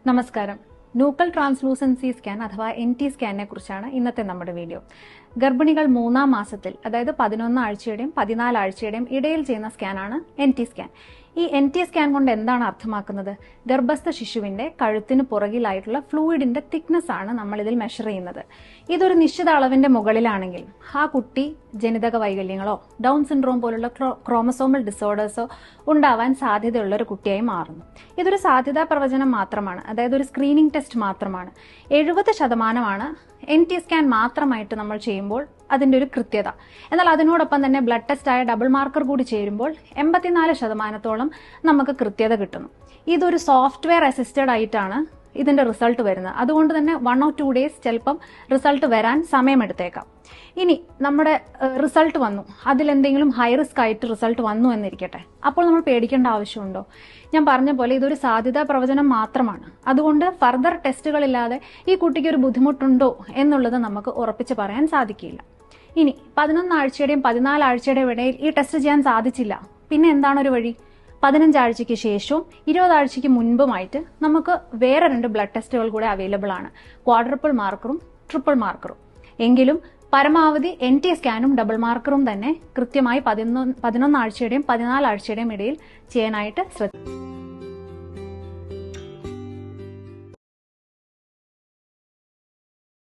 നമസ്കാരം. Nuchal translucency scan അഥവാ NT സ്കാനിനെ കുറിച്ചാണ് ഇന്നത്തെ നമ്മുടെ വീഡിയോ. ഗർഭിണികൾ 3-ാം മാസത്തിൽ, അതായത് 11 ആഴ്ചയുടെയും 14 ആഴ്ചയുടെയും ഇടയിൽ ചെയ്യുന്ന സ്കാനാണ് NT സ്കാൻ. ഈ NT സ്കാൻ കൊണ്ട് എന്താണ് അർത്ഥമാക്കുന്നത്? ഗർഭസ്ഥ ശിശുവിന്റെ കഴുത്തിന് പുറകിലായിട്ടുള്ള ഫ്ലൂയിഡിന്റെ തിക്നെസ് ആണ് നമ്മൾ ഇതിൽ മെഷർ ചെയ്യുന്നത്. ഇതൊരു നിശ്ചിത അളവിന്റെ മുകളിലാണെങ്കിൽ ആ കുട്ടി ജനിതക വൈകല്യങ്ങളോ ഡൗൺ സിൻഡ്രോം പോലുള്ള ക്രോമസോമൽ ഡിസോർഡേഴ്സോ ഉണ്ടാവാൻ സാധ്യതയുള്ള ഒരു കുട്ടിയായി മാറുന്നു. ഇതൊരു സാധ്യതാ പ്രവചനം മാത്രമാണ്, അതായത് ഒരു സ്ക്രീനിങ് ടെസ്റ്റ് മാത്രമാണ്. 70% NT സ്കാൻ മാത്രമായിട്ട് നമ്മൾ ചെയ്യുമ്പോൾ അതിന്റെ ഒരു കൃത്യത. എന്നാൽ അതിനോടൊപ്പം തന്നെ ബ്ലഡ് ടെസ്റ്റ് ആയ ഡബിൾ മാർക്കർ കൂടി ചേരുമ്പോൾ 84% നമുക്ക് കൃത്യത കിട്ടുന്നു. ഇതൊരു സോഫ്റ്റ്വെയർ അസിസ്റ്റഡ് ആയിട്ടാണ് ഇതിന്റെ റിസൾട്ട് വരുന്നത്. അതുകൊണ്ട് തന്നെ 1 or 2 days ചിലപ്പം റിസൾട്ട് വരാൻ സമയമെടുത്തേക്കാം. ഇനി നമ്മുടെ റിസൾട്ട് വന്നു, അതിലെന്തെങ്കിലും ഹൈ റിസ്ക് ആയിട്ട് റിസൾട്ട് വന്നു എന്നിരിക്കട്ടെ, അപ്പോൾ നമ്മൾ പേടിക്കേണ്ട ആവശ്യമുണ്ടോ? ഞാൻ പറഞ്ഞ പോലെ ഇതൊരു സാധ്യതാ പ്രവചനം മാത്രമാണ്. അതുകൊണ്ട് ഫർദർ ടെസ്റ്റുകളില്ലാതെ ഈ കുട്ടിക്ക് ഒരു ബുദ്ധിമുട്ടുണ്ടോ എന്നുള്ളത് നമുക്ക് ഉറപ്പിച്ച് പറയാൻ സാധിക്കില്ല. ഇനി 11 ആഴ്ചയുടെയും 14 ആഴ്ചയുടെയും ഇടയിൽ ഈ ടെസ്റ്റ് ചെയ്യാൻ സാധിച്ചില്ല, പിന്നെ എന്താണ് ഒരു വഴി? 15 ആഴ്ചയ്ക്ക് ശേഷവും 20 ആഴ്ചയ്ക്ക് മുൻപുമായിട്ട് നമുക്ക് വേറെ 2 ബ്ലഡ് ടെസ്റ്റുകൾ കൂടെ അവൈലബിൾ ആണ്, ക്വാഡ്രപ്പിൾ മാർക്കറും ട്രിപ്പിൾ മാർക്കറും. എങ്കിലും പരമാവധി NT സ്കാനും ഡബിൾ മാർക്കറും തന്നെ കൃത്യമായി 11 ആഴ്ചയുടെയും 14 ആഴ്ചയുടെയും ഇടയിൽ ചെയ്യാനായിട്ട് ശ്രദ്ധിക്കും.